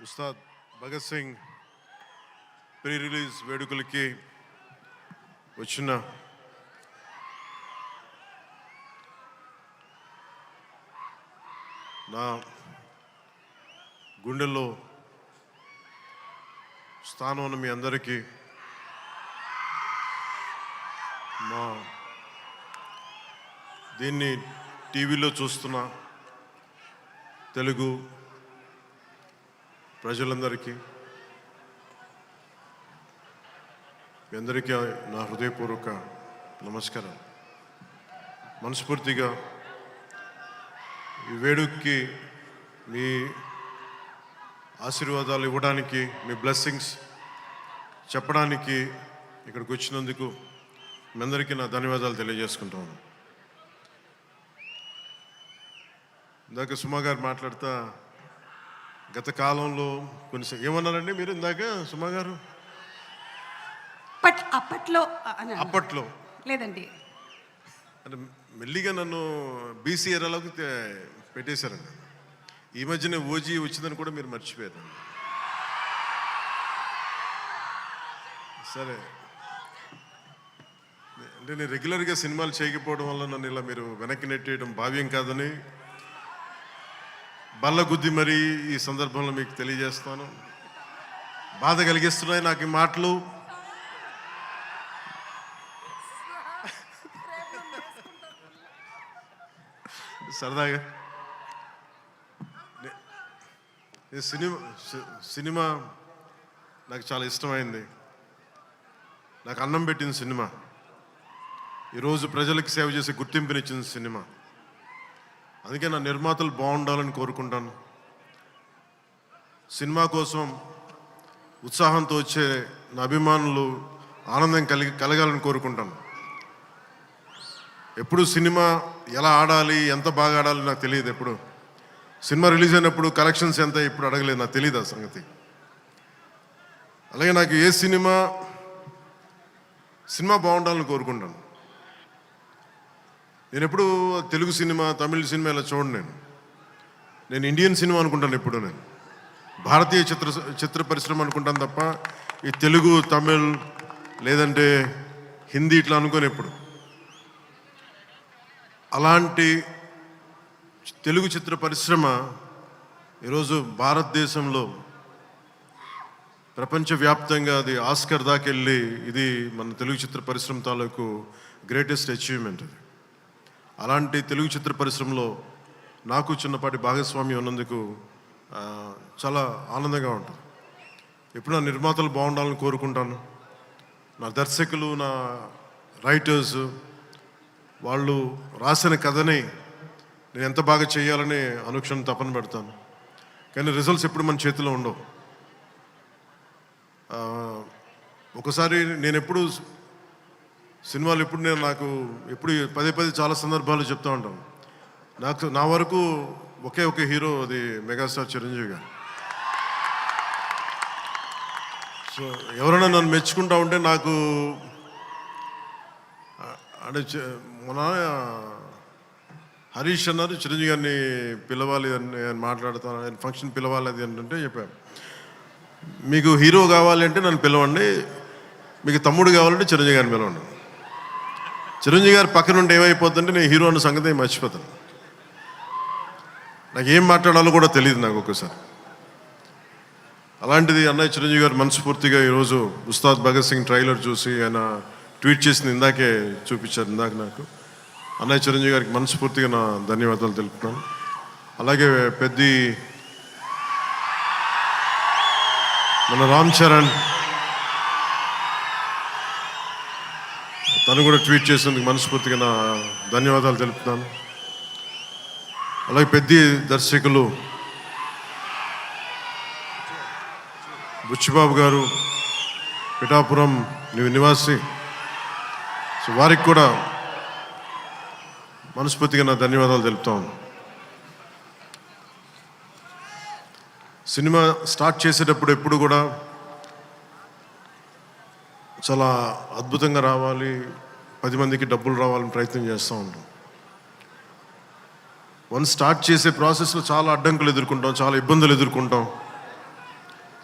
Ustaad Bhagat Singh pre release వేడుకలకి వచ్చిన నా గుండెల్లో స్థానం ఉన్న మీ అందరికీ మా దీన్ని టీవీలో చూస్తున్న తెలుగు ప్రజలందరికీ మీ అందరికీ నా హృదయపూర్వక నమస్కారం. మనస్ఫూర్తిగా ఈ వేడుకకి మీ ఆశీర్వాదాలు ఇవ్వడానికి, మీ బ్లెస్సింగ్స్ చెప్పడానికి ఇక్కడికి వచ్చినందుకు మీ అందరికీ నా ధన్యవాదాలు తెలియజేసుకుంటాను. ఇందాక సుమా గారు మాట్లాడుతా గత కాలంలో కొన్ని ఏమన్నారండి మీరు ఇందాక సుమా గారు? అప్పట్లో లేదండి, అంటే మెల్లిగా నన్ను బీసీ ఏరాలోకి పెట్టేశారండి. ఈ మధ్యనే ఓజీ వచ్చిందని కూడా మీరు మర్చిపోయారు. సరే, అంటే నేను రెగ్యులర్గా సినిమాలు చేయకపోవడం వల్ల నన్ను ఇలా మీరు వెనక్కి నెట్టేయడం భావ్యం కాదని బల్లగుద్ది మరీ ఈ సందర్భంలో మీకు తెలియజేస్తాను. బాధ కలిగిస్తున్నాయి నాకు ఈ మాటలు. సరదాగా సినిమా నాకు చాలా ఇష్టమైంది. నాకు అన్నం పెట్టిన సినిమా, ఈరోజు ప్రజలకు సేవ చేసే గుర్తింపునిచ్చిన సినిమా. అందుకే నా నిర్మాతలు బాగుండాలని కోరుకుంటాను. సినిమా కోసం ఉత్సాహంతో వచ్చే నా అభిమానులు ఆనందం కలగాలని కోరుకుంటాను. ఎప్పుడు సినిమా ఎలా ఆడాలి, ఎంత బాగా ఆడాలి నాకు తెలియదు. ఎప్పుడు సినిమా రిలీజ్ అయినప్పుడు కలెక్షన్స్ ఎంత ఇప్పుడు అడగలేదు, నాకు తెలియదు ఆ సంగతి. అలాగే నాకు ఏ సినిమా బాగుండాలని కోరుకుంటాను. నేను ఎప్పుడు తెలుగు సినిమా, తమిళ సినిమా ఇలా చూడండి. నేను ఇండియన్ సినిమా అనుకుంటాను. ఎప్పుడు నేను భారతీయ చిత్ర పరిశ్రమ అనుకుంటాను తప్ప ఈ తెలుగు, తమిళ్ లేదంటే హిందీ ఇట్లా అనుకోని ఎప్పుడు. అలాంటి తెలుగు చిత్ర పరిశ్రమ ఈరోజు భారతదేశంలో ప్రపంచవ్యాప్తంగా అది ఆస్కర్ దాకెళ్ళి, ఇది మన తెలుగు చిత్ర పరిశ్రమ తాలూకు గ్రేటెస్ట్ అచీవ్మెంట్ అది. అలాంటి తెలుగు చిత్ర పరిశ్రమలో నాకు చిన్నపాటి భాగస్వామ్యం ఉన్నందుకు చాలా ఆనందంగా ఉంటుంది. ఎప్పుడు నా నిర్మాతలు బాగుండాలని కోరుకుంటాను. నా దర్శకులు, నా రైటర్స్, వాళ్ళు రాసిన కథని నేను ఎంత బాగా చేయాలని అనుక్షణం తపన పెడతాను. కానీ రిజల్ట్స్ ఎప్పుడు మన చేతిలో ఉండవు. ఒకసారి నేను ఎప్పుడు సినిమాలు నాకు ఎప్పుడు పదే చాలా సందర్భాలు చెప్తూ ఉంటాను. నా వరకు ఒకే ఒక హీరో, అది మెగాస్టార్ చిరంజీవి గారు. సో ఎవరైనా నన్ను మెచ్చుకుంటా ఉంటే నాకు అంటే మన హరీష్ అన్నారు చిరంజీవి గారిని పిలవాలి అని మాట్లాడుతాను, ఆయన ఫంక్షన్ పిలవాలి అది అంటే చెప్పాను. మీకు హీరో కావాలి అంటే నన్ను పిలవండి, మీకు తమ్ముడు కావాలంటే చిరంజీవి గారిని పిలవండి. చిరంజీవి గారు పక్కన ఉంటే ఏమైపోతుందంటే నేను హీరో అన్న సంగతి మర్చిపోతాను. నాకు ఏం మాట్లాడాలో కూడా తెలియదు నాకు ఒక్కసారి. అలాంటిది అన్నయ్య చిరంజీవి గారు మనస్ఫూర్తిగా ఈరోజు ఉస్తాద్ భగత్ సింగ్ ట్రైలర్ చూసి ఆయన ట్వీట్ చేసింది ఇందాకే చూపించారు. ఇందాక నాకు అన్నయ్య చిరంజీవి గారికి మనస్ఫూర్తిగా నా ధన్యవాదాలు తెలుపుతున్నాను. అలాగే మన రామ్ చరణ్, తను కూడా ట్వీట్ చేసినందుకు మనస్ఫూర్తిగా నా ధన్యవాదాలు తెలుపుతున్నాను. అలాగే దర్శకులు బుచ్చిబాబు గారు, పిఠాపురం నివాసి, సో వారికి కూడా మనస్ఫూర్తిగా నా ధన్యవాదాలు తెలుపుతాను. సినిమా స్టార్ట్ చేసేటప్పుడు ఎప్పుడు కూడా చాలా అద్భుతంగా రావాలి, 10 మందికి డబ్బులు రావాలని ప్రయత్నం చేస్తూ ఉంటాం. వన్స్ స్టార్ట్ చేసే ప్రాసెస్లో చాలా అడ్డంకులు ఎదుర్కొంటాం, చాలా ఇబ్బందులు ఎదుర్కొంటాం.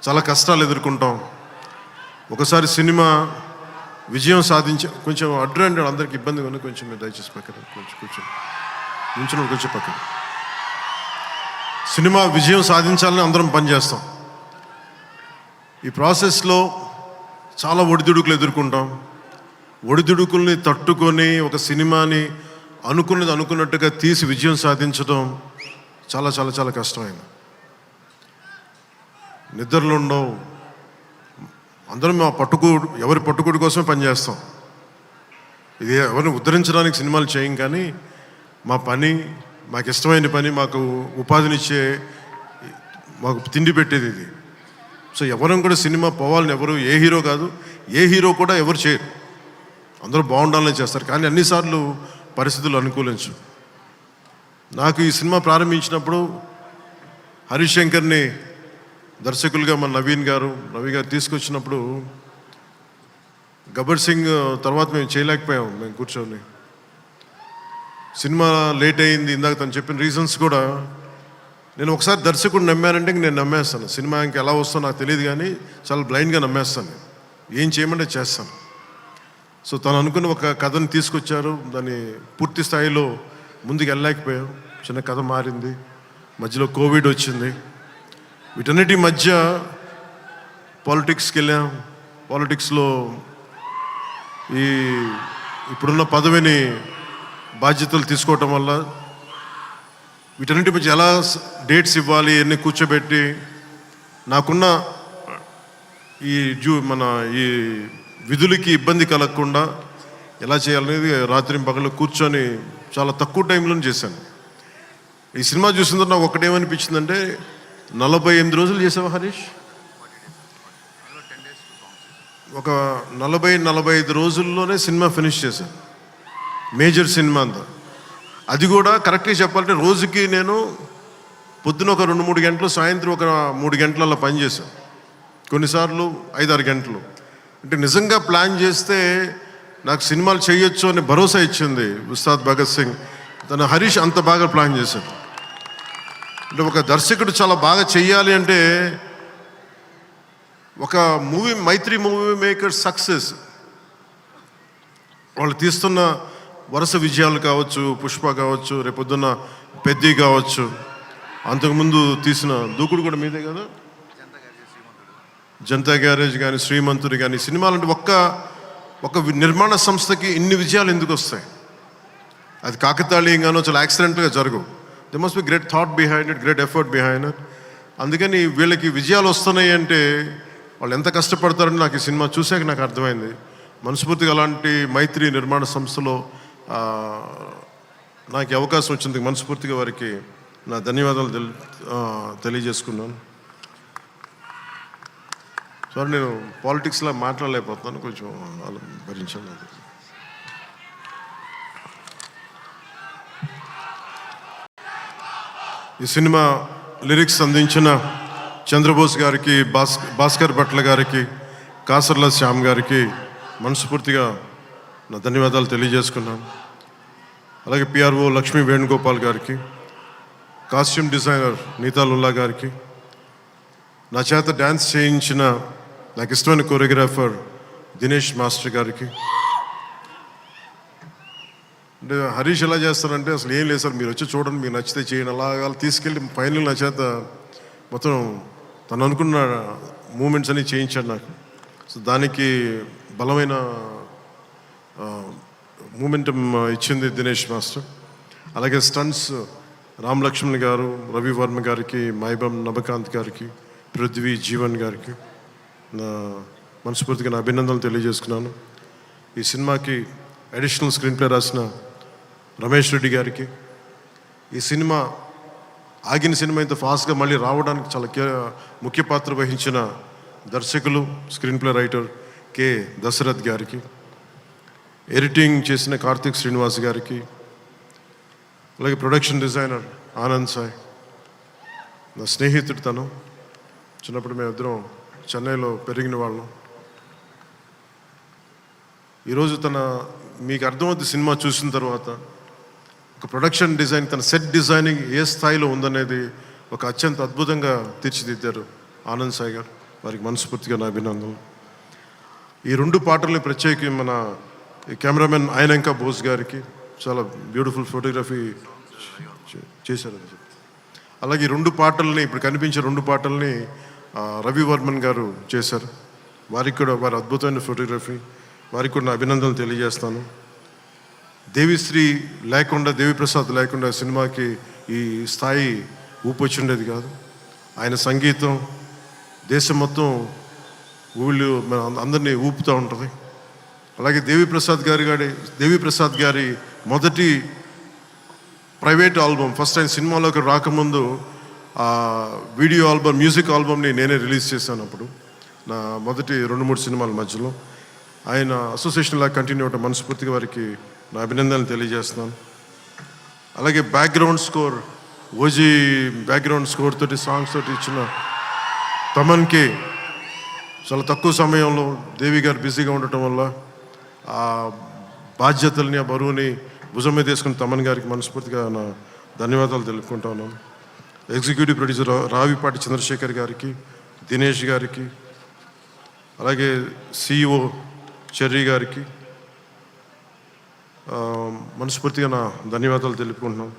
చాలా కష్టాలు ఎదుర్కొంటాం. ఒకసారి సినిమా విజయం సాధించి కొంచెం అడ్డు అందరికి ఇబ్బందిగా ఉంది, కొంచెం మీరు దయచేసి పక్కన కొంచెం కొంచెం పక్కన. సినిమా విజయం సాధించాలని అందరం పనిచేస్తాం. ఈ ప్రాసెస్లో చాలా ఒడిదుడుకులు ఎదుర్కొంటాం. ఒడిదుడుకుల్ని తట్టుకొని ఒక సినిమాని అనుకున్నట్టుగా తీసి విజయం సాధించడం చాలా చాలా చాలా కష్టమైంది. నిద్రలు ఉండవు. అందరం ఎవరి పట్టుకోడు కోసమే పనిచేస్తాం. ఇది ఎవరిని ఉద్ధరించడానికి సినిమాలు చేయం, కానీ మా పని, మాకు ఇష్టమైన పని, మాకు ఉపాధినిచ్చే, మాకు తిండి పెట్టేది ఇది. సో ఎవరం కూడా సినిమా పోవాలని ఎవరు, ఏ హీరో కాదు, ఏ హీరో కూడా ఎవరు చేయరు. అందరూ బాగుండాలని చేస్తారు, కానీ అన్నిసార్లు పరిస్థితులు అనుకూలించు. నాకు ఈ సినిమా ప్రారంభించినప్పుడు హరీష్ శంకర్ని దర్శకులుగా మన రవి గారు తీసుకొచ్చినప్పుడు గబ్బర్ సింగ్ తర్వాత మేము చేయలేకపోయాం. మేము కూర్చొని సినిమా లేట్ అయింది. ఇందాక తను చెప్పిన రీజన్స్ కూడా నేను ఒకసారి దర్శకుడు నమ్మానంటే నేను నమ్మేస్తాను. సినిమా ఇంకా ఎలా వస్తుందో నాకు తెలియదు, కానీ చాలా బ్లైండ్గా నమ్మేస్తాను. ఏం చేయమంటే చేస్తాను. సో తను అనుకున్న ఒక కథను తీసుకొచ్చారు. దాన్ని పూర్తి స్థాయిలో ముందుకు వెళ్ళలేకపోయాం. చిన్న కథ మారింది, మధ్యలో కోవిడ్ వచ్చింది. వీటన్నిటి మధ్య పాలిటిక్స్కి వెళ్ళాం. పాలిటిక్స్లో ఇప్పుడున్న పదవిని బాధ్యతలు తీసుకోవటం వల్ల వీటన్నిటి మధ్య ఎలా డేట్స్ ఇవ్వాలి అన్నీ కూర్చోబెట్టి నాకున్న మన విధులకి ఇబ్బంది కలగకుండా ఎలా చేయాలనేది రాత్రి పగలు కూర్చొని చాలా తక్కువ టైంలో చేశాను. ఈ సినిమా చూసిన తర్వాత నాకు ఒకటేమనిపించిందంటే, 48 రోజులు చేసావా హరీష్? ఒక 40-45 రోజుల్లోనే సినిమా ఫినిష్ చేశాను. మేజర్ సినిమా అంతా. అది కూడా కరెక్ట్గా చెప్పాలంటే రోజుకి నేను పొద్దున ఒక 2-3 గంటలు, సాయంత్రం ఒక 3 గంటలు అలా పనిచేశాను. కొన్నిసార్లు 5-6 గంటలు. అంటే నిజంగా ప్లాన్ చేస్తే నాకు సినిమాలు చేయొచ్చు అనే భరోసా ఇచ్చింది ఉస్తాద్ భగత్ సింగ్. తన హరీష్ అంత బాగా ప్లాన్ చేశాడు. అంటే ఒక దర్శకుడు చాలా బాగా చెయ్యాలి అంటే ఒక మైత్రి మూవీ మేకర్ సక్సెస్, వాళ్ళు తీస్తున్న వరుస విజయాలు కావచ్చు, పుష్ప కావచ్చు, రేపొద్దున్న పెద్ది కావచ్చు, అంతకుముందు తీసిన దూకుడు కూడా మీదే కదా, జనతా గ్యారేజ్ కానీ, శ్రీమంతుడు కానీ, సినిమాలంటే ఒక నిర్మాణ సంస్థకి ఇన్ని విజయాలు ఎందుకు వస్తాయి? అది కాకతాళీయంగానో చాలా యాక్సిడెంట్గా జరగవు. They must be great thought behind it, great effort behind it. అందుకని వీళ్ళకి విజయాలు వస్తున్నాయి అంటే వాళ్ళు ఎంత కష్టపడతారని నాకు ఈ సినిమా చూసాక నాకు అర్థమైంది. మనస్ఫూర్తిగా అలాంటి మైత్రి నిర్మాణ సంస్థలో నాకు అవకాశం వచ్చింది. మనస్ఫూర్తిగా వారికి నా ధన్యవాదాలు తెలియజేసుకున్నాను. సార్, నేను పాలిటిక్స్లో మాట్లాడలేకపోతున్నాను, కొంచెం భరించాను. ఈ సినిమా లిరిక్స్ అందించిన చంద్రబోస్ గారికి, భాస్కర్ భట్ల గారికి, కాసర్ల శ్యామ్ గారికి మనస్ఫూర్తిగా నా ధన్యవాదాలు తెలియజేసుకున్నాను. అలాగే పిఆర్ఓ లక్ష్మీ వేణుగోపాల్ గారికి, కాస్ట్యూమ్ డిజైనర్ నీతాలుల్లా గారికి, నా చేత డ్యాన్స్ చేయించిన నాకు ఇష్టమైన కొరియోగ్రాఫర్ దినేష్ మాస్టర్ గారికి. అంటే హరీష్ ఎలా చేస్తారంటే అసలు ఏం లేదు సార్, మీరు వచ్చి చూడండి, మీరు నచ్చితే చేయండి, అలాగా తీసుకెళ్ళి ఫైనల్ నా చేత మొత్తం తను అనుకున్న మూమెంట్స్ అన్ని చేయించాడు నాకు. సో దానికి బలమైన మూమెంటం ఇచ్చింది దినేష్ మాస్టర్. అలాగే స్టంట్స్ రామ్ లక్ష్మణ్ గారు, రవి వర్మ గారికి, మైబం నబకాంత్ గారికి, పృథ్వీ జీవన్ గారికి నా మనస్ఫూర్తిగా నా అభినందనలు తెలియజేసుకున్నాను. ఈ సినిమాకి అడిషనల్ స్క్రీన్ ప్లే రాసిన రమేష్ రెడ్డి గారికి, ఈ సినిమా ఆగిన సినిమా ఇంత ఫాస్ట్గా మళ్ళీ రావడానికి చాలా ముఖ్య పాత్ర వహించిన దర్శకులు, screen play writer K Dashrath గారికి, ఎడిటింగ్ చేసిన కార్తిక్ శ్రీనివాస్ గారికి, అలాగే ప్రొడక్షన్ డిజైనర్ ఆనంద్ సాయ్, నా స్నేహితుడు. తను చిన్నప్పుడు మేమిద్దరం చెన్నైలో పెరిగిన వాళ్ళం. ఈరోజు మీకు అర్థమవుతుంది సినిమా చూసిన తర్వాత, ఒక ప్రొడక్షన్ డిజైన్, తన సెట్ డిజైనింగ్ ఏ స్థాయిలో ఉందనేది ఒక అత్యంత అద్భుతంగా తీర్చిదిద్దారు ఆనంద్ సాయి గారు. వారికి మనస్ఫూర్తిగా నా అభినందనలు. ఈ 2 పాటల్ని ప్రత్యేకి మన కెమెరామెన్ ఆయనంక బోస్ గారికి చాలా బ్యూటిఫుల్ ఫోటోగ్రఫీ చేశారు. అలాగే ఈ 2 పాటల్ని ఇప్పుడు కనిపించే 2 పాటల్ని రవి వర్మన్ గారు చేశారు. వారికి కూడా వారి అద్భుతమైన ఫోటోగ్రఫీ, వారికి కూడా నా అభినందనలు తెలియజేస్తాను. దేవిశ్రీ లేకుండా, దేవిప్రసాద్ లేకుండా సినిమాకి ఈ స్థాయి ఊపొచ్చిండేది కాదు. ఆయన సంగీతం దేశం మొత్తం ఊళ్ళు అందరినీ ఊపుతూ ఉంటుంది. అలాగే దేవిప్రసాద్ గారి మొదటి ప్రైవేట్ ఆల్బమ్ ఫస్ట్ ఆయన సినిమాలోకి రాకముందు వీడియో ఆల్బమ్, మ్యూజిక్ ఆల్బమ్ని నేనే రిలీజ్ చేశాను. అప్పుడు నా మొదటి 2-3 సినిమాల మధ్యలో ఆయన అసోసియేషన్ లాగా కంటిన్యూ అవ్వడం మనస్ఫూర్తిగా వారికి నా అభినందనలు తెలియజేస్తున్నాను. అలాగే background score, OG background score తోటి, సాంగ్స్ తోటి ఇచ్చిన తమన్కి చాలా తక్కువ సమయంలో దేవి గారు బిజీగా ఉండటం వల్ల ఆ బాధ్యతల్ని, ఆ బరువుని భుజం మీద తీసుకుని తమన్ గారికి మనస్ఫూర్తిగా నా ధన్యవాదాలు తెలుపుకుంటా ఉన్నాను. ఎగ్జిక్యూటివ్ ప్రొడ్యూసర్ రావిపాటి చంద్రశేఖర్ గారికి, దినేష్ గారికి, అలాగే CEO చెర్రీ గారికి మనస్ఫూర్తిగా నా ధన్యవాదాలు తెలుపుకుంటున్నాను.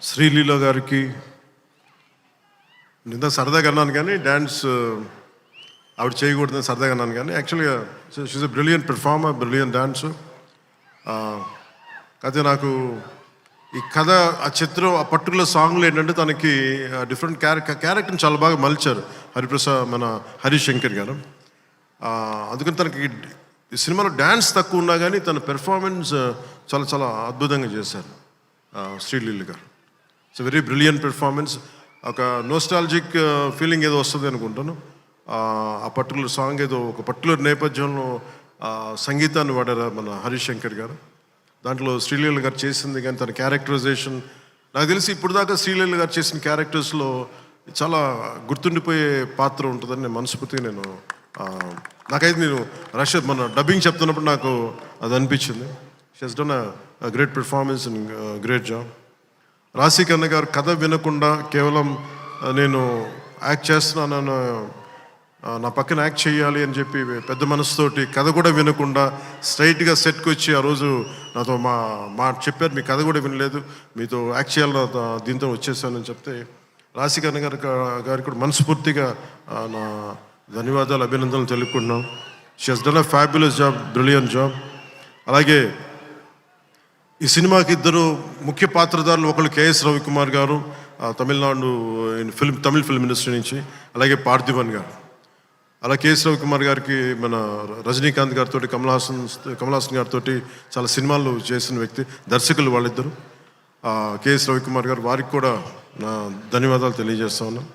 శ్రీలీల గారికి నిన్న సరదాగా అన్నాను, కానీ డ్యాన్స్ ఆవిడ చేయకూడదని సరదాగా అన్నాను, కానీ యాక్చువల్గా she's a brilliant performer, brilliant dancer. అయితే నాకు ఈ కథ, ఆ చిత్రం, ఆ పర్టికులర్ సాంగ్లో ఏంటంటే తనకి డిఫరెంట్ క్యారెక్టర్ని చాలా బాగా మలిచారు మన హరీష్ శంకర్ గారు. అందుకని తనకి ఈ సినిమాలో డ్యాన్స్ తక్కువ ఉన్నా కానీ తన పెర్ఫార్మెన్స్ చాలా చాలా అద్భుతంగా చేశారు శ్రీలీల గారు. It's very brilliant performance. ఒక నోస్టాలజిక్ ఫీలింగ్ ఏదో వస్తుంది అనుకుంటాను. ఆ పర్టికులర్ సాంగ్ ఏదో ఒక పర్టికులర్ నేపథ్యంలో సంగీతాన్ని వాడారు మన హరీష్ శంకర్ గారు. దాంట్లో శ్రీలీల గారు చేసింది కానీ తన క్యారెక్టరైజేషన్, నాకు తెలిసి ఇప్పుడు దాకా శ్రీలీల గారు చేసిన క్యారెక్టర్స్లో చాలా గుర్తుండిపోయే పాత్ర ఉంటుందని నేను మనస్ఫూర్తిగా నాకైతే నేను మన డబ్బింగ్ చెప్తున్నప్పుడు నాకు అది అనిపించింది. She has done a great performance and great job. Raashi Khanna garu కథ వినకుండా కేవలం నేను యాక్ట్ చేస్తున్నాను, నా పక్కన యాక్ట్ చేయాలి అని చెప్పి పెద్ద మనసుతోటి కథ కూడా వినకుండా స్ట్రైట్గా సెట్కి వచ్చి ఆ రోజు నాతో మా చెప్పారు, మీ కథ కూడా వినలేదు, మీతో యాక్ట్ చేయాలని దీంతో వచ్చేసానని చెప్తే రాశికన్న గారికి కూడా మనస్ఫూర్తిగా నా ధన్యవాదాలు, అభినందనలు తెలుపుకుంటున్నాం. She has done a fabulous job, brilliant job. అలాగే ఈ సినిమాకి 2 ముఖ్య పాత్రధారులు, ఒకళ్ళు కేఎస్ రవికుమార్ గారు తమిళనాడు తమిళ ఫిల్మ్ ఇండస్ట్రీ నుంచి, అలాగే పార్థిబన్ గారు. అలా కేఎస్ రవికుమార్ గారికి మన రజనీకాంత్ గారితో, కమల్ హాసన్ గారితో చాలా సినిమాలు చేసిన వ్యక్తి, దర్శకులు వాళ్ళిద్దరు. కేఎస్ రవికుమార్ గారు, వారికి కూడా నా ధన్యవాదాలు తెలియజేస్తా ఉన్నాను.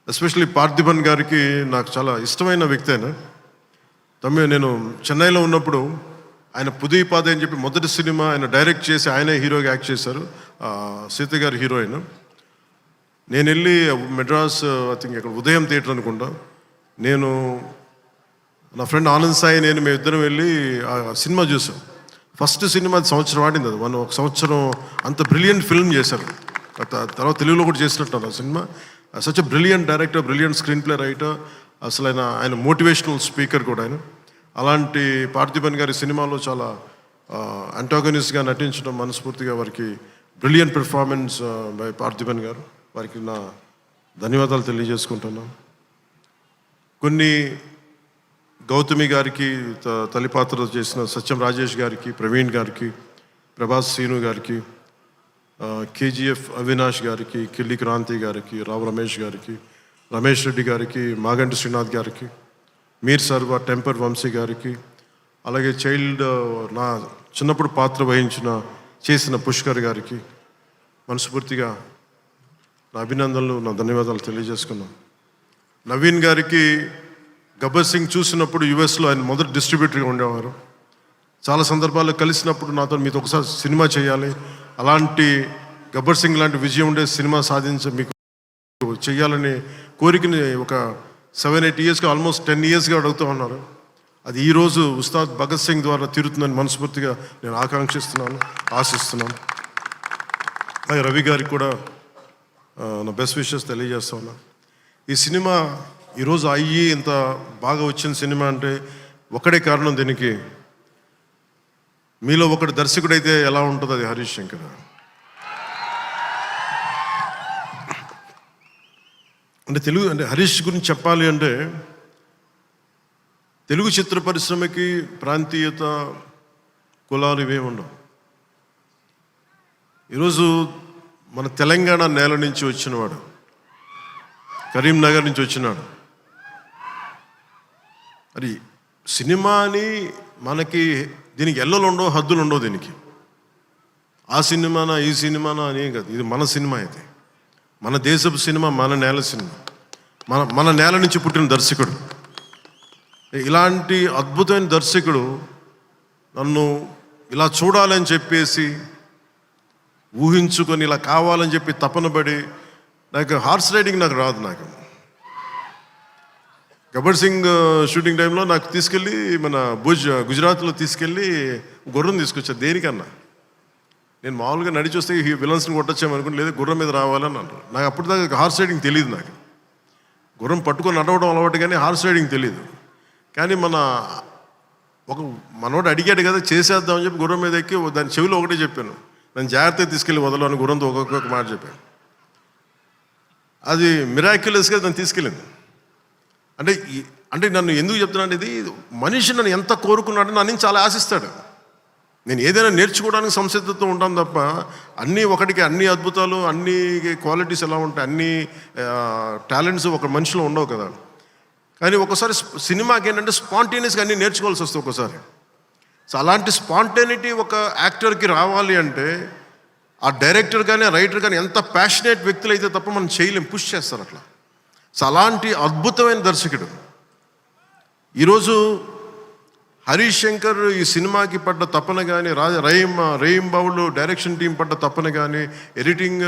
ఎస్పెషల్లీ పార్థిబన్ గారికి నాకు చాలా ఇష్టమైన వ్యక్తి. నేను చెన్నైలో ఉన్నప్పుడు ఆయన పుదీపాద అని చెప్పి మొదటి సినిమా ఆయన డైరెక్ట్ చేసి ఆయనే హీరోగా యాక్ట్ చేశారు, సీత గారి హీరోయిన్. నేను వెళ్ళి మెడ్రాస్, ఐ థింక్ ఇక్కడ ఉదయం థియేటర్ అనుకుంటా, నేను నా ఫ్రెండ్ ఆనంద్ సాయి మేమిద్దరం వెళ్ళి ఆ సినిమా చూసాం. ఫస్ట్ సినిమా 1 సంవత్సరం ఆడింది. అది 1 సంవత్సరం అంత బ్రిలియంట్ ఫిల్మ్ చేశారు. తర్వాత తెలుగులో కూడా చేసినట్టు ఆ cinema. Such a brilliant director, brilliant screen play writer, అసలు ఆయన మోటివేషనల్ స్పీకర్ కూడా ఆయన. అలాంటి పార్థిబన్ గారి సినిమాలో చాలా అంటాగనిస్ట్గా నటించడం మనస్ఫూర్తిగా వారికి బ్రిలియంట్ పెర్ఫార్మెన్స్ బై పార్థిబన్ గారు, వారికి నా ధన్యవాదాలు తెలియజేసుకుంటున్నాను. కొన్ని గౌతమి గారికి తల్లి పాత్ర చేసిన సత్యం రాజేష్ గారికి, ప్రవీణ్ గారికి, ప్రభాస్ సీను గారికి, KGF అవినాష్ గారికి, కిల్లి క్రాంతి గారికి, రావు రమేష్ గారికి, రమేష్ రెడ్డి గారికి, మాగంటి శ్రీనాథ్ గారికి, మీర్ సర్వ, టెంపర్ వంశీ గారికి, అలాగే నా చిన్నప్పుడు పాత్ర చేసిన పుష్కర్ గారికి మనస్ఫూర్తిగా నా అభినందనలు, నా ధన్యవాదాలు తెలియజేసుకున్నాను. నవీన్ గారికి గబ్బర్ సింగ్ చూసినప్పుడు యుఎస్లో ఆయన మొదటి డిస్ట్రిబ్యూటర్గా ఉండేవారు. చాలా సందర్భాల్లో కలిసినప్పుడు నాతో మీతో ఒకసారి సినిమా చేయాలి, అలాంటి గబ్బర్ సింగ్ లాంటి విజయం ఉండే సినిమా మీకు చేయాలని కోరికని ఒక 7-8 ఇయర్స్గా, ఆల్మోస్ట్ 10 ఇయర్స్గా అడుగుతూ ఉన్నారు. అది ఈరోజు ఉస్తాద్ భగత్ సింగ్ ద్వారా తీరుతుందని మనస్ఫూర్తిగా నేను ఆకాంక్షిస్తున్నాను, ఆశిస్తున్నాను. అలాగే రవి గారికి కూడా నా బెస్ట్ విషెస్ తెలియజేస్తా ఉన్నా. ఈ సినిమా ఈరోజు అయ్యి ఇంత బాగా వచ్చిన సినిమా అంటే ఒకటే కారణం. దీనికి మీలో ఒకటి దర్శకుడైతే ఎలా ఉంటుంది, అది హరీష్ శంకర్. అంటే తెలుగు అంటే హరీష్ గురించి చెప్పాలి అంటే తెలుగు చిత్ర పరిశ్రమకి ప్రాంతీయత, కులాలు ఇవే ఉండవు. ఈరోజు మన తెలంగాణ నేల నుంచి వచ్చినవాడు, కరీంనగర్ నుంచి వచ్చినాడు. అది సినిమాని మనకి దీనికి ఎల్లలు ఉండవు, హద్దులు ఉండవు. దీనికి ఆ సినిమానా ఈ సినిమానా అని కాదు, ఇది మన సినిమా. ఇది మన దేశపు సినిమా, మన నేల సినిమా, మన నేల నుంచి పుట్టిన దర్శకుడు. ఇలాంటి అద్భుతమైన దర్శకుడు నన్ను ఇలా చూడాలని చెప్పేసి ఊహించుకొని ఇలా కావాలని చెప్పి తపన పడి, నాకు హార్స్ రైడింగ్ నాకు రాదు. నాకు గబ్బర్ సింగ్ షూటింగ్ టైంలో నాకు తీసుకెళ్ళి మన గుజరాత్లో తీసుకెళ్ళి గుర్రం తీసుకొచ్చారు. దేనికన్నా నేను మామూలుగా నడిచి వస్తే ఈ విలన్స్ని కొట్టొచ్చామనుకుని, లేదు గుర్రం మీద రావాలని అంటారు. నాకు అప్పటిదాకా హార్స్ రైడింగ్ తెలియదు. నాకు గుర్రం పట్టుకొని నడవడం అలవాటు, కానీ హార్స్ రైడింగ్ తెలియదు. కానీ మనోడు అడిగాడు కదా, చేసేద్దామని చెప్పి గుర్రం మీద ఎక్కి దాని చెవిలో ఒకటే చెప్పాను, నన్ను జాగ్రత్తగా తీసుకెళ్ళి వదలని గుర్రంతో ఒక్కొక్క మాట చెప్పాను. అది మిరాక్యులస్గా నన్ను తీసుకెళ్ళింది. అంటే నన్ను ఎందుకు చెప్తున్నాను, ఇది మనిషి నన్ను ఎంత కోరుకున్నాడో నా నుంచి చాలా ఆశిస్తాడు. నేను ఏదైనా నేర్చుకోవడానికి సంసిద్ధతో ఉంటాను తప్ప అన్నీ ఒకటికి అన్ని అద్భుతాలు, అన్ని క్వాలిటీస్ ఎలా ఉంటాయి, అన్ని టాలెంట్స్ ఒక మనిషిలో ఉండవు కదా. కానీ ఒకసారి సినిమాకి ఏంటంటే స్పాంటేనియస్గా అన్నీ నేర్చుకోవాల్సి వస్తుంది ఒకసారి. సో అలాంటి స్పాంటేనిటీ ఒక యాక్టర్కి రావాలి అంటే ఆ డైరెక్టర్ కానీ రైటర్ కానీ ఎంత ప్యాషనేట్ వ్యక్తులు అయితే తప్ప మనం చేయలేం, పుష్ చేస్తారు అట్లా. సో అలాంటి అద్భుతమైన దర్శకుడు ఈరోజు హరీష్ శంకర్. ఈ సినిమాకి పడ్డ తపన కానీ, రహీం బాబులు డైరెక్షన్ టీం పడ్డ తపన కానీ, ఎడిటింగ్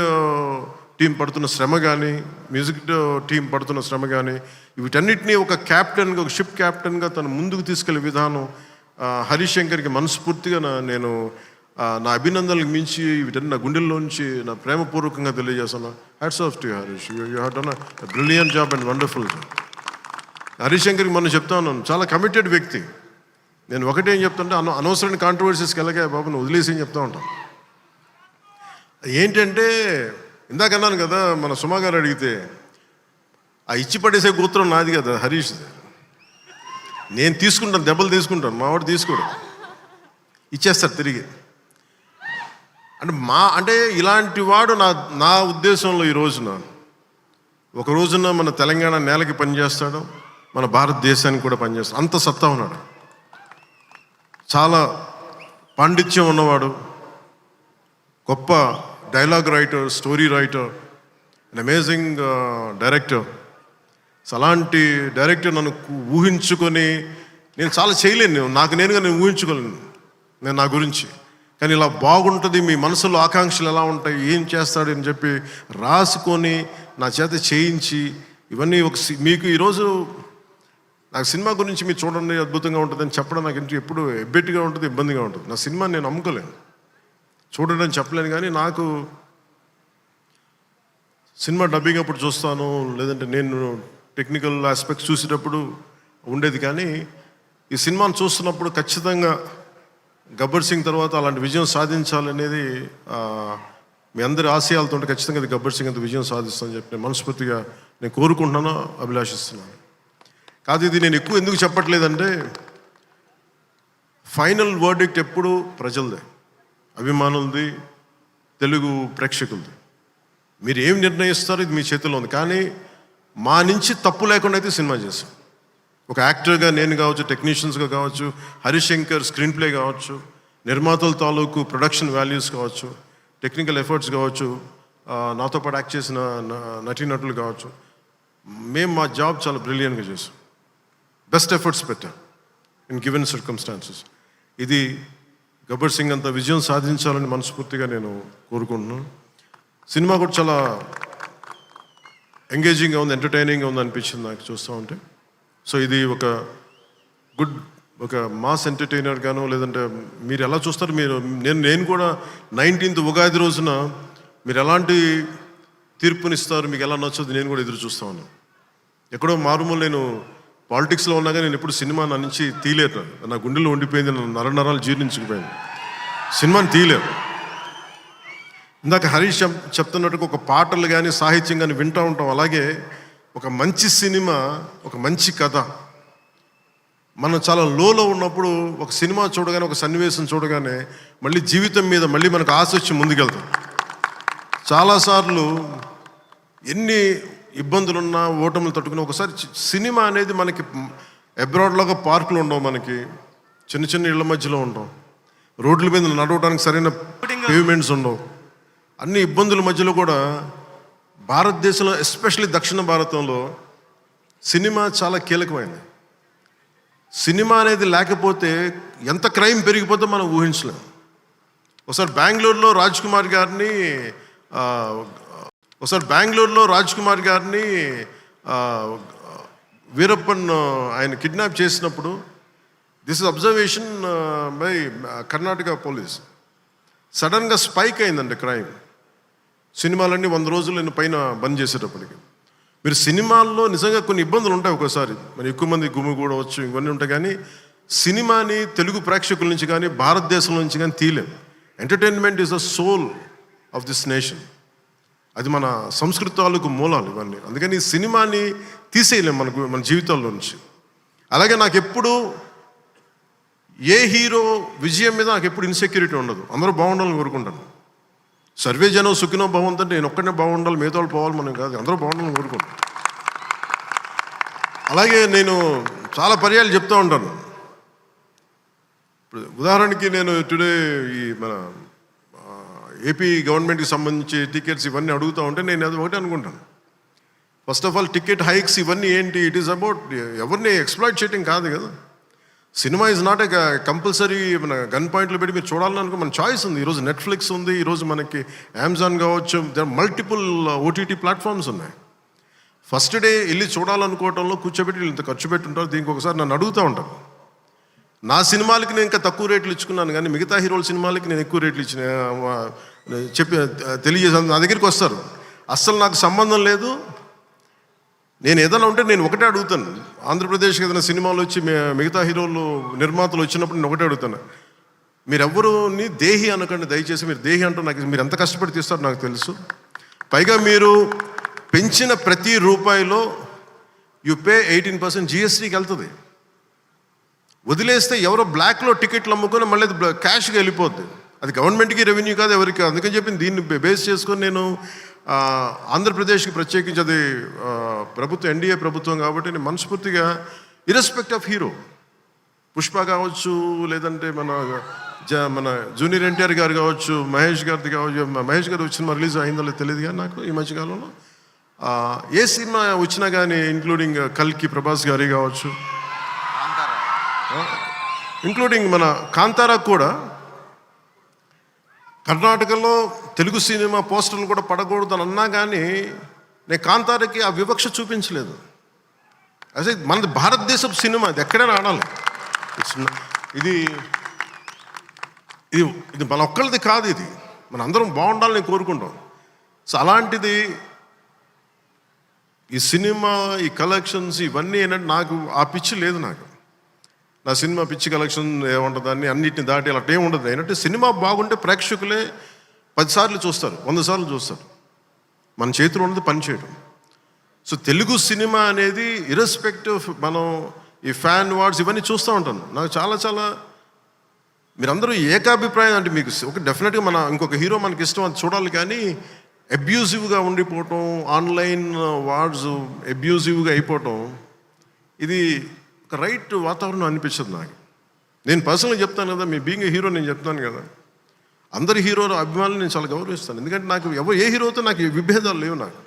టీం పడుతున్న శ్రమ కానీ, మ్యూజిక్ టీం పడుతున్న శ్రమ కానీ, వీటన్నిటినీ ఒక క్యాప్టెన్గా, ఒక షిప్ క్యాప్టెన్గా తను ముందుకు తీసుకెళ్లే విధానం హరీష్ శంకర్కి మనస్ఫూర్తిగా నేను నా అభినందనలకు మించి వీటన్ని నా గుండెల్లోంచి నా ప్రేమపూర్వకంగా తెలియజేస్తాను. Hats off to Harish, you have done a brilliant job and wonderful job. Harish శంకర్కి మనం చెప్తా ఉన్నాను, చాలా కమిటెడ్ వ్యక్తి. నేను ఒకటే ఏం చెప్తుంటే, అనవసరమైన కాంట్రవర్సీస్కి వెళ్ళగా బాబు నువ్వు వదిలేసి అని చెప్తా ఉంటాను. ఏంటంటే ఇందాక అన్నాను కదా, మన సుమా గారు అడిగితే ఆ ఇచ్చి పడేసే గోత్రం నాది కదా హరీష్. నేను తీసుకుంటాను, దెబ్బలు తీసుకుంటాను, మా వాడు తీసుకోడు, ఇచ్చేస్తాడు తిరిగి. అంటే ఇలాంటి వాడు నా ఉద్దేశంలో ఈ రోజున ఒక రోజున మన తెలంగాణ నేలకి పనిచేస్తాడు, మన భారతదేశానికి కూడా పనిచేస్తాడు. అంత సత్తా ఉన్నాడు, చాలా పాండిత్యం ఉన్నవాడు, గొప్ప dialogue writer, story writer, and amazing director. So అలాంటి డైరెక్టర్ నన్ను ఊహించుకొని నేను చాలా చేయలేను, నాకు నేనుగా నేను ఊహించుకోలేను నేను నా గురించి. కానీ ఇలా బాగుంటుంది, మీ మనసులో ఆకాంక్షలు ఎలా ఉంటాయి, ఏం చేస్తాడు అని చెప్పి రాసుకొని నా చేత చేయించి ఇవన్నీ మీకు ఈరోజు నాకు సినిమా గురించి మీరు చూడండి అద్భుతంగా ఉంటుందని చెప్పడం నాకు ఎప్పుడు ఎబ్బెట్టిగా ఉంటుంది, ఇబ్బందిగా ఉంటుంది. నా సినిమా నేను నమ్ముకోలేను, చూడడం చెప్పలేను. కానీ నాకు సినిమా డబ్బింగ్ అప్పుడు చూస్తాను, లేదంటే నేను టెక్నికల్ ఆస్పెక్ట్స్ చూసేటప్పుడు ఉండేది. కానీ ఈ సినిమాను చూస్తున్నప్పుడు ఖచ్చితంగా గబ్బర్ సింగ్ తర్వాత అలాంటి విజయం సాధించాలనేది మీ అందరి ఆశయాలతో ఖచ్చితంగా ఇది గబ్బర్ సింగ్ అంత విజయం సాధిస్తానని చెప్పి నేను మనస్ఫూర్తిగా నేను కోరుకుంటున్నాను, అభిలాషిస్తున్నాను. కాదు ఇది నేను ఎక్కువ ఎందుకు చెప్పట్లేదంటే, ఫైనల్ వర్డిక్ట్ ఎప్పుడు ప్రజలదే, అభిమానులది, తెలుగు ప్రేక్షకులది. మీరు ఏం నిర్ణయిస్తారో ఇది మీ చేతిలో ఉంది. కానీ మా నుంచి తప్పు లేకుండా అయితే సినిమా చేశాం. ఒక యాక్టర్గా నేను కావచ్చు, టెక్నీషియన్స్గా కావచ్చు, హరీష్ శంకర్ స్క్రీన్ ప్లే కావచ్చు, నిర్మాతల తాలూకు ప్రొడక్షన్ వాల్యూస్ కావచ్చు, టెక్నికల్ ఎఫర్ట్స్ కావచ్చు, నాతో పాటు యాక్ట్ చేసిన నటీనటులు కావచ్చు, మేము మా జాబ్ చాలా బ్రిలియంట్గా చేసాం, బెస్ట్ ఎఫర్ట్స్ పెట్టాం ఇన్ గివెన్ సర్కమ్స్టాన్సెస్. ఇది గబ్బర్ సింగ్ అంత విజయం సాధించాలని మనస్ఫూర్తిగా నేను కోరుకుంటున్నాను. సినిమా కూడా చాలా ఎంగేజింగ్గా ఉంది, ఎంటర్టైనింగ్గా ఉంది అనిపించింది నాకు చూస్తూ ఉంటే. సో ఇది ఒక మాస్ ఎంటర్టైనర్ గాను, లేదంటే మీరు ఎలా చూస్తారు, నేను కూడా 19th ఉగాది రోజున మీరు ఎలాంటి తీర్పునిస్తారు, మీకు ఎలా నచ్చదు నేను కూడా ఎదురు చూస్తా ఉన్నాను. ఎక్కడో మారుమూల నేను పాలిటిక్స్లో ఉన్నా కానీ నేను ఎప్పుడు సినిమా నా నుంచి తీయలేరు. నా గుండెలో ఉండిపోయింది, నా నరాలు జీర్ణించుకుపోయింది, సినిమాని తీయలేరు. ఇందాక హరీష్ చెప్తున్నట్టుగా ఒక పాటలు కానీ సాహిత్యం కానీ వింటూ ఉంటాం. అలాగే ఒక మంచి సినిమా, ఒక మంచి కథ, మనం చాలా లోలో ఉన్నప్పుడు ఒక సినిమా చూడగానే, ఒక సన్నివేశం చూడగానే మళ్ళీ జీవితం మీద మళ్ళీ మనకు ఆశ వచ్చి ముందుకెళ్తాం. చాలాసార్లు ఎన్ని ఇబ్బందులున్నా ఓటములు తట్టుకుని ఒకసారి సినిమా అనేది మనకి అబ్రాడ్లాగా పార్కులు ఉండవు, మనకి చిన్న చిన్న ఇళ్ల మధ్యలో ఉండవు, రోడ్ల మీద నడవడానికి సరైన పేవ్మెంట్స్ ఉండవు. అన్ని ఇబ్బందుల మధ్యలో కూడా భారతదేశంలో, ఎస్పెషల్లీ దక్షిణ భారతంలో సినిమా చాలా కీలకమైనది. సినిమా అనేది లేకపోతే ఎంత క్రైమ్ పెరిగిపోతే మనం ఊహించలేం. ఒకసారి బెంగళూరులో రాజ్ కుమార్ గారిని వీరప్పన్ ఆయన కిడ్నాప్ చేసినప్పుడు, this is observation by Karnataka police, సడన్గా స్పైక్ అయిందండి క్రైమ్. సినిమాలన్నీ 100 రోజులు పైన బంద్ చేసేటప్పటికి. మీరు సినిమాల్లో నిజంగా కొన్ని ఇబ్బందులు ఉంటాయి, ఒకసారి మరి ఎక్కువ మంది గుమిగూడవచ్చు, ఇవన్నీ ఉంటాయి. కానీ సినిమాని తెలుగు ప్రేక్షకుల నుంచి కానీ భారతదేశం నుంచి కానీ తీయలేం. Entertainment is the soul of this nation. అది మన సంస్కృతి తాలూకు మూలాలు ఇవన్నీ. అందుకని ఈ సినిమాని తీసేయలేం మన జీవితాల్లో నుంచి. అలాగే నాకు ఎప్పుడు ఏ హీరో విజయం మీద నాకు ఎప్పుడు ఇన్సెక్యూరిటీ ఉండదు. అందరూ బాగుండాలని కోరుకుంటాను. సర్వే జనం సుఖినో బాగుందంటే నేను ఒక్కనే బాగుండాలి, మిగతా వాళ్ళు పోవాలి మనం కాదు, అందరూ బాగుండాలని కోరుకుంటాను. అలాగే నేను చాలా పర్యాలు చెప్తూ ఉంటాను. ఇప్పుడు ఉదాహరణకి నేను టుడే ఈ మన ఏపీ గవర్నమెంట్కి సంబంధించి టికెట్స్ ఇవన్నీ అడుగుతూ ఉంటే నేను అది ఒకటి అనుకుంటాను. First of all ticket hikes ఇవన్నీ ఏంటి? ఇట్ ఈస్ అబౌట్ ఎవరిని ఎక్స్ప్లాయిట్ చేయటం కాదు కదా. Cinema is not a compulsory మన గన్ పాయింట్లు పెట్టి మీరు చూడాలనుకో మన చాయిస్ ఉంది. ఈరోజు నెట్ఫ్లిక్స్ ఉంది, ఈరోజు మనకి అమెజాన్ కావచ్చు, మల్టిపుల్ ఓటీటీ ప్లాట్ఫామ్స్ ఉన్నాయి. ఫస్ట్ డే వెళ్ళి చూడాలనుకోవటంలో కూర్చోబెట్టి ఇంత ఖర్చు పెట్టుంటారు. దీనికి ఒకసారి నన్ను అడుగుతూ ఉంటాను. నా సినిమాలకి నేను ఇంకా తక్కువ రేట్లు ఇచ్చుకున్నాను, కానీ మిగతా హీరోల సినిమాలకి నేను ఎక్కువ రేట్లు ఇచ్చిన తెలియజేసాను. నా దగ్గరికి వస్తారు, అస్సలు నాకు సంబంధం లేదు, నేను ఏదైనా ఉంటే నేను ఒకటే అడుగుతాను. ఆంధ్రప్రదేశ్కి ఏదైనా సినిమాలు వచ్చి మిగతా హీరోలు నిర్మాతలు వచ్చినప్పుడు నేను ఒకటే అడుగుతాను, మీరెవ్వరుని దేహి అనకండి దయచేసి. మీరు దేహి అంటూ నాకు మీరు ఎంత కష్టపడి తీస్తారో నాకు తెలుసు. పైగా మీరు పెంచిన ప్రతి రూపాయిలో యు పే 18% జిఎస్టీకి వెళ్తుంది. వదిలేస్తే ఎవరో బ్లాక్లో టికెట్లు అమ్ముకొని మళ్ళీ అది క్యాష్గా వెళ్ళిపోద్ది. అది గవర్నమెంట్కి రెవెన్యూ కాదు, ఎవరికి. అందుకని చెప్పి దీన్ని బేస్ చేసుకొని నేను ఆంధ్రప్రదేశ్కి ప్రత్యేకించి, అది ప్రభుత్వం ఎన్డీఏ ప్రభుత్వం కాబట్టి నేను మనస్ఫూర్తిగా ఇర్రెస్పెక్ట్ ఆఫ్ హీరో, పుష్ప కావచ్చు, లేదంటే మన జూనియర్ ఎన్టీఆర్ గారు కావచ్చు, మహేష్ గారిది కావచ్చు. మహేష్ గారు వచ్చిన రిలీజ్ అయిందో తెలియదు కానీ నాకు ఈ మధ్యకాలంలో ఏ సినిమా వచ్చినా కానీ, ఇంక్లూడింగ్ కల్కి ప్రభాస్ గారి కావచ్చు, ఇంక్లూడింగ్ మన కాంతారా కూడా, కర్ణాటకలో తెలుగు సినిమా పోస్టర్లు కూడా పడకూడదు అని అన్నా కానీ నేను కాంతారాకి ఆ వివక్ష చూపించలేదు. అదే మనది భారతదేశపు సినిమా, అది ఎక్కడైనా ఆడాలి. ఇది ఇది ఇది మన ఒక్కరిది కాదు, ఇది మన అందరం బాగుండాలని కోరుకుంటాం. సో అలాంటిది ఈ సినిమా, ఈ కలెక్షన్స్ ఇవన్నీ ఏంటంటే నాకు ఆ పిచ్చి లేదు. నాకు నా సినిమా పిచ్చి కలెక్షన్ ఏముంటుంది, దాన్ని అన్నిటిని దాటి అలా ఏముండదు. ఏంటంటే సినిమా బాగుంటే ప్రేక్షకులే 10 సార్లు చూస్తారు, 100 సార్లు చూస్తారు. మన చేతిలో ఉన్నది పని చేయడం. సో తెలుగు సినిమా అనేది ఇర్రెస్పెక్టివ్, మనం ఈ ఫ్యాన్ వార్డ్స్ ఇవన్నీ చూస్తూ ఉంటాను. నాకు చాలా మీరందరూ ఏకాభిప్రాయం అంటే మీకు ఒక డెఫినెట్గా ఇంకొక హీరో మనకి ఇష్టం, అది చూడాలి. కానీ అబ్యూజివ్గా ఉండిపోవటం, ఆన్లైన్ వార్డ్స్ అబ్యూజివ్గా అయిపోవటం, ఇది ఒక రైట్ వాతావరణం అనిపించదు నాకు. నేను పర్సనల్గా చెప్తాను కదా, మీ బీయింగ్ ఏ హీరో నేను చెప్తాను కదా, అందరి హీరోల అభిమానులు నేను చాలా గౌరవిస్తాను. ఎందుకంటే నాకు ఏ హీరోతో నాకు విభేదాలు లేవు. నాకు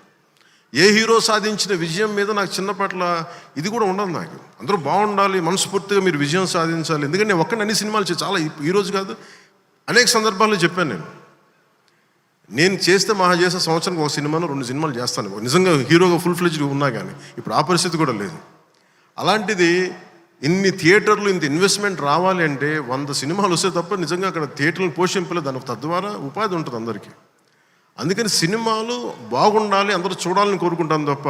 ఏ హీరో సాధించిన విజయం మీద నాకు చిన్నపట్ల ఇది కూడా ఉండదు. నాకు అందరూ బాగుండాలి, మనస్ఫూర్తిగా మీరు విజయం సాధించాలి. ఎందుకంటే నేను ఒక్కడిని అన్ని సినిమాలు చాలా ఈరోజు కాదు, అనేక సందర్భాల్లో చెప్పాను. నేను చేస్తే చేసే సంవత్సరానికి ఒక సినిమాను 2 సినిమాలు చేస్తాను, నిజంగా హీరోగా ఫుల్ ఫ్లెడ్జ్డ్ ఉన్నా. కానీ ఇప్పుడు ఆ పరిస్థితి కూడా లేదు. అలాంటిది ఇన్ని థియేటర్లు, ఇంత ఇన్వెస్ట్మెంట్ రావాలి అంటే 100 సినిమాలు వస్తే తప్ప నిజంగా అక్కడ థియేటర్లను పోషింపలేదు. దాని తద్వారా ఉపాధి ఉంటుంది అందరికీ. అందుకని సినిమాలు బాగుండాలి, అందరూ చూడాలని కోరుకుంటాను తప్ప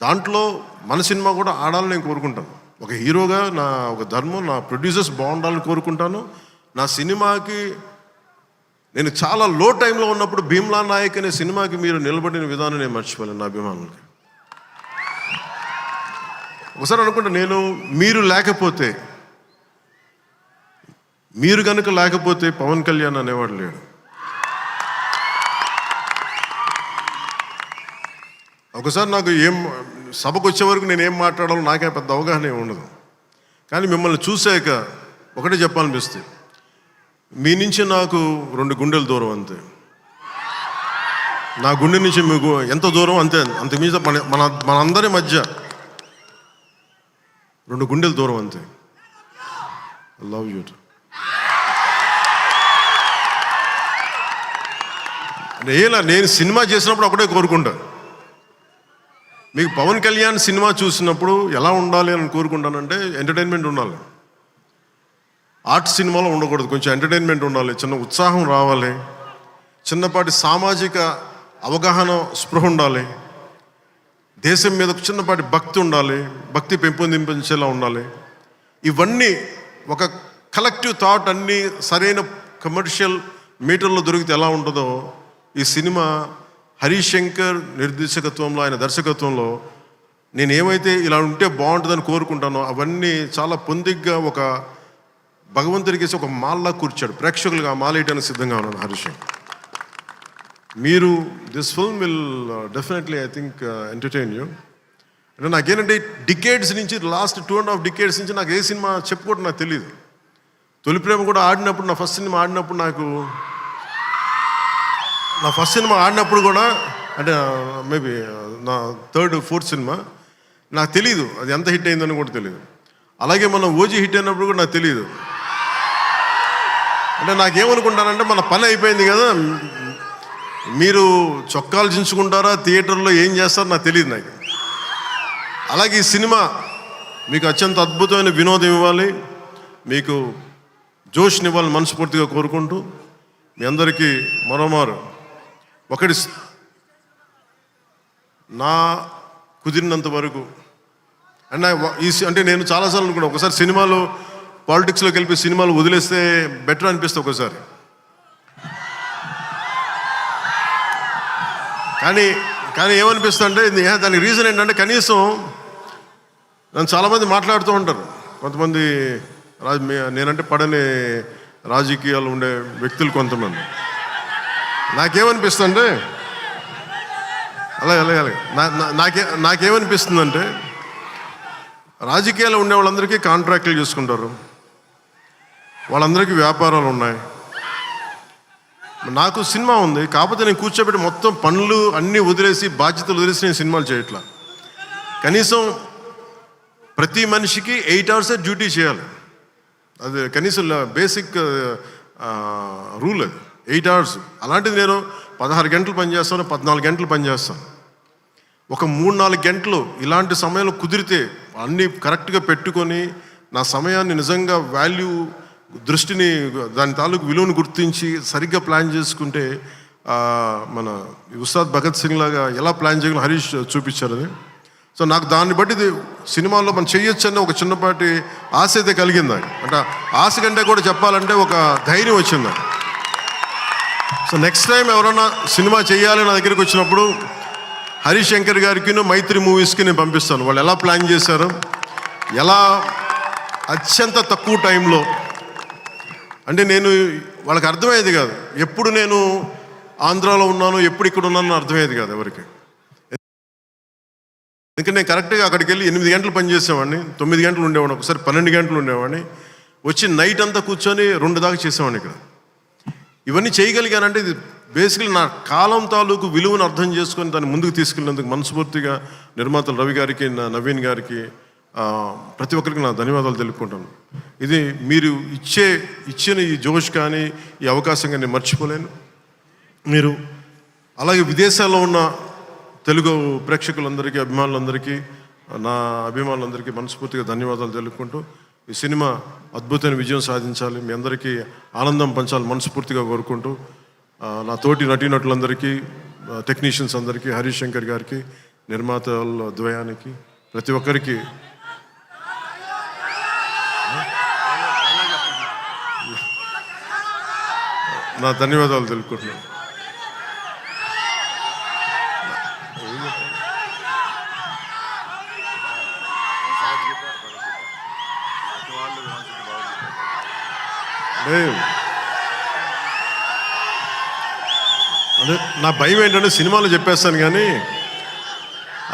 దాంట్లో మన సినిమా కూడా ఆడాలని నేను కోరుకుంటాను. ఒక హీరోగా నా ఒక ధర్మం, నా ప్రొడ్యూసర్స్ బాగుండాలని కోరుకుంటాను. నా సినిమాకి నేను చాలా లో టైంలో ఉన్నప్పుడు భీమ్లా నాయక్ అనే సినిమాకి మీరు నిలబడిన విధానం నేను మర్చిపోలేను నా అభిమానులకి. ఒకసారి అనుకుంటా, నేను మీరు కనుక లేకపోతే పవన్ కళ్యాణ్ అనేవాడు లేడు. ఒకసారి నాకు సభకు వచ్చే వరకు నేను ఏం మాట్లాడాలో నాకే పెద్ద అవగాహన ఉండదు. కానీ మిమ్మల్ని చూశాక ఒకటే చెప్పాలనిపిస్తుంది, మీ నుంచి నాకు 2 గుండెల దూరం అంతే. నా గుండె నుంచి మీకు ఎంత దూరం అంతే, అంతకుమించి మనందరి మధ్య 2 గుండెల దూరం అంతే. I love you. నేను సినిమా చేసినప్పుడు ఒకటే కోరుకుంటా, మీకు పవన్ కళ్యాణ్ సినిమా చూసినప్పుడు ఎలా ఉండాలి అని కోరుకుంటానంటే ఎంటర్టైన్మెంట్ ఉండాలి. ఆర్ట్ సినిమాలో ఉండకూడదు, కొంచెం ఎంటర్టైన్మెంట్ ఉండాలి, చిన్న ఉత్సాహం రావాలి, చిన్నపాటి సామాజిక అవగాహన స్పృహ ఉండాలి, దేశం మీద చిన్నపాటి భక్తి ఉండాలి, భక్తి పెంపొందించేలా ఉండాలి. ఇవన్నీ ఒక కలెక్టివ్ థాట్ అన్నీ సరైన కమర్షియల్ మీటర్లో దొరికితే ఎలా ఉంటుందో ఈ సినిమా హరీష్ శంకర్ నిర్దేశకత్వంలో, ఆయన దర్శకత్వంలో నేను ఏమైతే ఇలా ఉంటే బాగుంటుందని కోరుకుంటానో అవన్నీ చాలా పొందిగ్గా ఒక భగవంతుడికి ఒక మాల్లా కూర్చాడు. ప్రేక్షకులుగా ఆ మాల వేయడానికి సిద్ధంగా ఉన్నాను హరీష్ శంకర్. మీరు this film will definitely I think entertain you. అంటే నాకేంటంటే డికేడ్స్ నుంచి, లాస్ట్ 2.5 డికేడ్స్ నుంచి నాకు ఏ సినిమా చెప్పుకోవడం నాకు తెలియదు. తొలి ప్రేమ కూడా ఆడినప్పుడు, నా ఫస్ట్ సినిమా ఆడినప్పుడు కూడా, అంటే మేబీ నా 3rd, 4th సినిమా, నాకు తెలియదు అది ఎంత హిట్ అయిందని కూడా తెలియదు. అలాగే మనం ఓజీ హిట్ అయినప్పుడు కూడా నాకు తెలియదు. అంటే నాకేమనుకుంటానంటే మన పని అయిపోయింది కదా, మీరు చొక్కాలు చించుకుంటారా, థియేటర్లో ఏం చేస్తారో నాకు తెలియదు నాకు. అలాగే ఈ సినిమా మీకు అత్యంత అద్భుతమైన వినోదం ఇవ్వాలి, మీకు జోష్ని ఇవ్వాలని మనస్ఫూర్తిగా కోరుకుంటూ మీ అందరికీ మరోమారు ఒకటి, నా కుదిరినంత వరకు అంటే నేను చాలాసార్లు అనుకున్నాను, ఒకసారి సినిమాలు పాలిటిక్స్లోకి వెళ్ళి సినిమాలు వదిలేస్తే బెటర్ అనిపిస్తుంది ఒకసారి. కానీ ఏమనిపిస్తుంది అంటే దానికి రీజన్ ఏంటంటే, కనీసం నన్ను చాలామంది మాట్లాడుతూ ఉంటారు, కొంతమంది నేనంటే పడని రాజకీయాలు ఉండే వ్యక్తులు కొంతమంది. నాకేమనిపిస్తుందంటే అలాగే నాకేమనిపిస్తుందంటే, రాజకీయాలు ఉండే వాళ్ళందరికీ కాంట్రాక్టులు చేసుకుంటారు, వాళ్ళందరికీ వ్యాపారాలు ఉన్నాయి. నాకు సినిమా ఉంది, కాకపోతే నేను కూర్చోబెట్టి మొత్తం పనులు అన్నీ వదిలేసి, బాధ్యతలు వదిలేసి నేను సినిమాలు చేయట్లా. కనీసం ప్రతి మనిషికి 8 hours డ్యూటీ చేయాలి. అది కనీసం బేసిక్ రూల్, అది 8 hours. అలాంటిది నేను 16 గంటలు పనిచేస్తాను, 14 గంటలు పనిచేస్తాను. ఒక 3-4 గంటలు ఇలాంటి సమయంలో కుదిరితే అన్నీ కరెక్ట్గా పెట్టుకొని, నా సమయాన్ని నిజంగా దృష్టిని, దాని తాలూకు విలువను గుర్తించి సరిగ్గా ప్లాన్ చేసుకుంటే, మన ఉస్తాద్ భగత్ సింగ్ లాగా ఎలా ప్లాన్ చేయగలం హరీష్ చూపించారు అది. సో నాకు దాన్ని బట్టి సినిమాల్లో మనం చేయొచ్చు అనే ఒక చిన్నపాటి ఆశ అయితే కలిగింది. అంటే ఆశ కంటే కూడా చెప్పాలంటే ఒక ధైర్యం వచ్చింది. సో నెక్స్ట్ టైం ఎవరైనా సినిమా చేయాలి నా దగ్గరికి వచ్చినప్పుడు హరీష్ శంకర్ గారికి, మైత్రి మూవీస్కి నేను పంపిస్తాను. వాళ్ళు ఎలా ప్లాన్ చేశారు, ఎలా అత్యంత తక్కువ టైంలో, అంటే నేను వాళ్ళకి అర్థమయ్యేది కాదు. ఎప్పుడు నేను ఆంధ్రాలో ఉన్నాను, ఎప్పుడు ఇక్కడ ఉన్నాను అర్థమయ్యేది కాదు ఎవరికి. ఎందుకంటే నేను కరెక్ట్గా అక్కడికి వెళ్ళి 8 గంటలు పనిచేసేవాడిని, 9 గంటలు ఉండేవాడిని, ఒకసారి 12 గంటలు ఉండేవాడిని, వచ్చి నైట్ అంతా కూర్చొని 2 దాకా చేసేవాడిని ఇక్కడ. ఇవన్నీ చేయగలిగానంటే ఇది బేసికలీ నా కాలం తాలూకు విలువను అర్థం చేసుకొని దాన్ని ముందుకు తీసుకెళ్ళినందుకు మనస్ఫూర్తిగా నిర్మాతలు రవి గారికి, నవీన్ గారికి, ప్రతి ఒక్కరికి నా ధన్యవాదాలు తెలుపుకుంటాను. ఇది మీరు ఇచ్చిన ఈ జోష్ కానీ ఈ అవకాశం కానీ నేను మర్చిపోలేను. మీరు అలాగే విదేశాల్లో ఉన్న తెలుగు ప్రేక్షకులందరికీ, అభిమానులందరికీ, నా అభిమానులందరికీ మనస్ఫూర్తిగా ధన్యవాదాలు తెలుపుకుంటూ, ఈ సినిమా అద్భుతమైన విజయం సాధించాలి, మీ అందరికీ ఆనందం పంచాలి మనస్ఫూర్తిగా కోరుకుంటూ, నా తోటి నటీనటులందరికీ, టెక్నీషియన్స్ అందరికీ, హరీష్ శంకర్ గారికి, నిర్మాతల ద్వయానికి, ప్రతి ఒక్కరికి నా ధన్యవాదాలు తెలుపుకుంటున్నాను. అదే నా భయం ఏంటంటే సినిమాలో చెప్పేస్తాను కానీ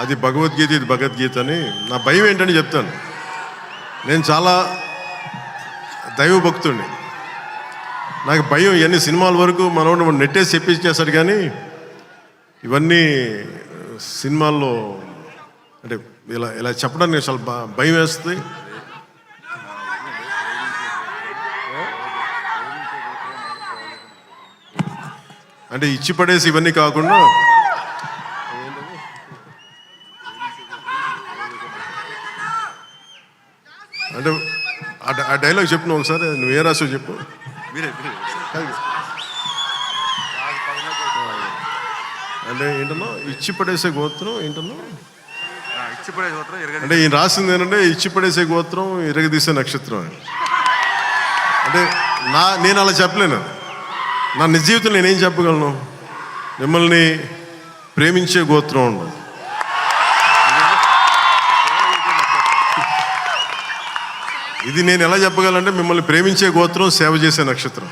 అది భగవద్గీత, ఇది భగవద్గీత అని. నా భయం ఏంటని చెప్తాను. నేను చాలా దైవభక్తుడిని. నాకు భయం ఇవన్నీ సినిమాల వరకు మనోడు నెట్టేసి చెప్పించేస్తాడు కానీ ఇవన్నీ సినిమాల్లో అంటే ఇలా ఇలా చెప్పడానికి చాలా భయం వేస్తుంది. అంటే ఇచ్చి పడేసి ఇవన్నీ కాకుండా అంటే ఆ డైలాగ్ చెప్పు నువ్వు ఒకసారి. నువ్వు ఏ రాసావు చెప్పు. అంటే ఏంటన్నా ఇచ్చి పడేసే గోత్రం ఏంటన్నా అంటే ఈయన రాసింది ఏంటంటే ఇచ్చి పడేసే గోత్రం ఇరగదీసే నక్షత్రం అని. అంటే నేను అలా చెప్పలేను. నా నిజ జీవితంలో నేనేం చెప్పగలను? మిమ్మల్ని ప్రేమించే గోత్రం ఉండదు. ఇది నేను ఎలా చెప్పగలంటే మిమ్మల్ని ప్రేమించే గోత్రం, సేవ చేసే నక్షత్రం.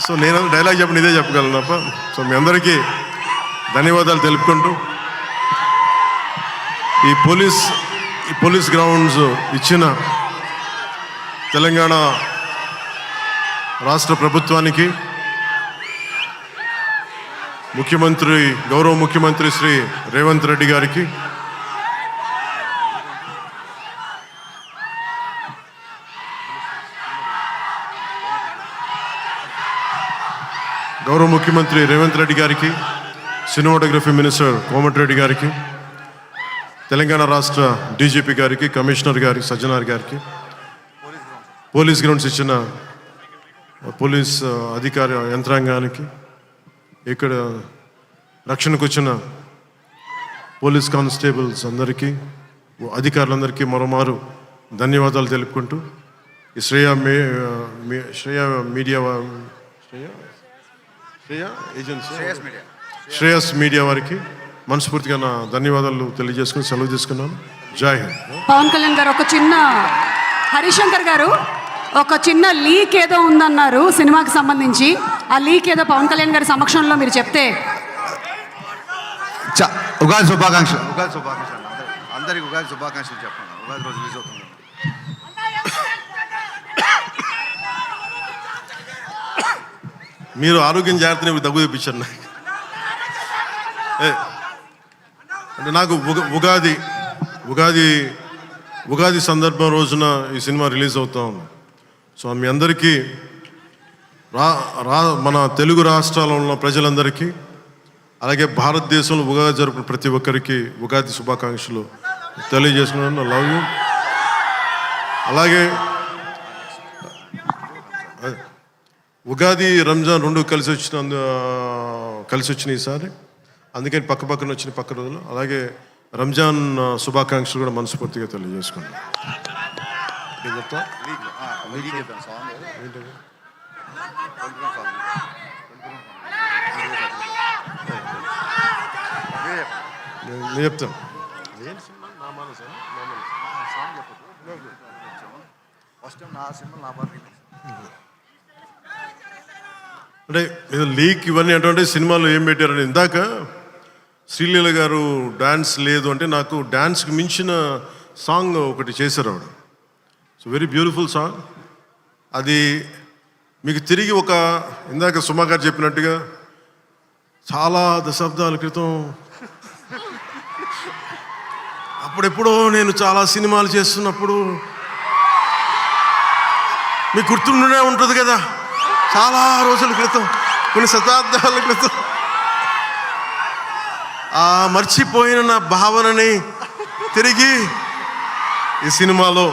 సో నేను డైలాగ్ చెప్పండి ఇదే చెప్పగలను తప్ప. సో మీ అందరికీ ధన్యవాదాలు తెలుపుకుంటూ ఈ పోలీస్ గ్రౌండ్స్ ఇచ్చిన తెలంగాణ రాష్ట్ర ప్రభుత్వానికి, గౌరవ ముఖ్యమంత్రి శ్రీ రేవంత్ రెడ్డి గారికి, సినిమాటోగ్రఫీ మినిస్టర్ కోమటిరెడ్డి గారికి, తెలంగాణ రాష్ట్ర డీజీపీ గారికి, కమిషనర్ గారికి, సజ్జనార్ గారికి, పోలీస్ గ్రౌండ్స్ ఇచ్చిన పోలీస్ అధికార యంత్రాంగానికి, ఇక్కడ రక్షణకు వచ్చిన పోలీస్ కానిస్టేబుల్స్ అందరికీ, అధికారులందరికీ మరోమారు ధన్యవాదాలు తెలుపుకుంటూ ఈ శ్రేయస్ మీడియా వారికి మనస్ఫూర్తిగా నా ధన్యవాదాలు తెలియజేసుకుని సెలవు తీసుకున్నాను. జై హింద్. పవన్ కళ్యాణ్ గారు హరిశంకర్ గారు ఒక చిన్న లీక్ ఏదో ఉందన్నారు సినిమాకి సంబంధించి. ఆ లీక్ ఏదో పవన్ కళ్యాణ్ గారి సమక్షంలో మీరు చెప్తే. ఉగాది శుభాకాంక్షలు. అందరికి ఉగాది శుభాకాంక్షలు చెప్పండి. ఉగాది రోజు రిలీజ్ అవుతుంది. మీరు ఆరోగ్యం జాగ్రత్తని దగ్గు తెప్పించారు నాకు. అంటే నాకు ఉగాది సందర్భం రోజున ఈ సినిమా రిలీజ్ అవుతా ఉంది. సో మీ అందరికీ మన తెలుగు రాష్ట్రాల్లో ఉన్న ప్రజలందరికీ, అలాగే భారతదేశంలో ఉగాది జరుపుకున్న ప్రతి ఒక్కరికి ఉగాది శుభాకాంక్షలు తెలియజేసుకున్నాను. Love you. అలాగే ఉగాది, రంజాన్ రెండు కలిసి వచ్చిన ఈసారి, అందుకని పక్కన వచ్చిన పక్క రోజులు. అలాగే రంజాన్ శుభాకాంక్షలు కూడా మనస్ఫూర్తిగా తెలియజేసుకున్నాను. నేను చెప్తాను. అంటే లీక్ ఇవన్నీ అంటే సినిమాలో ఏం పెట్టారని. ఇందాక శ్రీలీల గారు డాన్స్ లేదు అంటే నాకు డాన్స్కి మించిన సాంగ్ ఒకటి చేశారు ఆవిడ. So very beautiful song. అది మీకు తిరిగి ఇందాక సుమా గారు చెప్పినట్టుగా చాలా దశాబ్దాల క్రితం అప్పుడెప్పుడో నేను చాలా సినిమాలు చేస్తున్నప్పుడు మీకు గుర్తుండే ఉంటుంది కదా, చాలా రోజుల క్రితం, కొన్ని శతాబ్దాల క్రితం ఆ మర్చిపోయిన నా భావనని తిరిగి ఈ సినిమాలో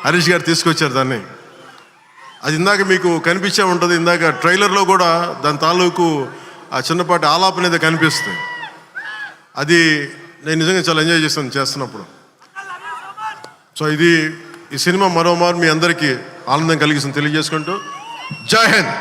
హరీష్ గారు తీసుకొచ్చారు. దాన్ని అది ఇందాక మీకు కనిపించే ఉంటుంది, ఇందాక ట్రైలర్లో కూడా దాని తాలూకు ఆ చిన్నపాటి ఆలాపన అనేది కనిపిస్తుంది. అది నేను నిజంగా చాలా ఎంజాయ్ చేస్తున్నప్పుడు. సో ఈ సినిమా మరోమారు మీ అందరికీ ఆనందం కలిగిస్తుంది తెలియజేసుకుంటూ జై హింద్.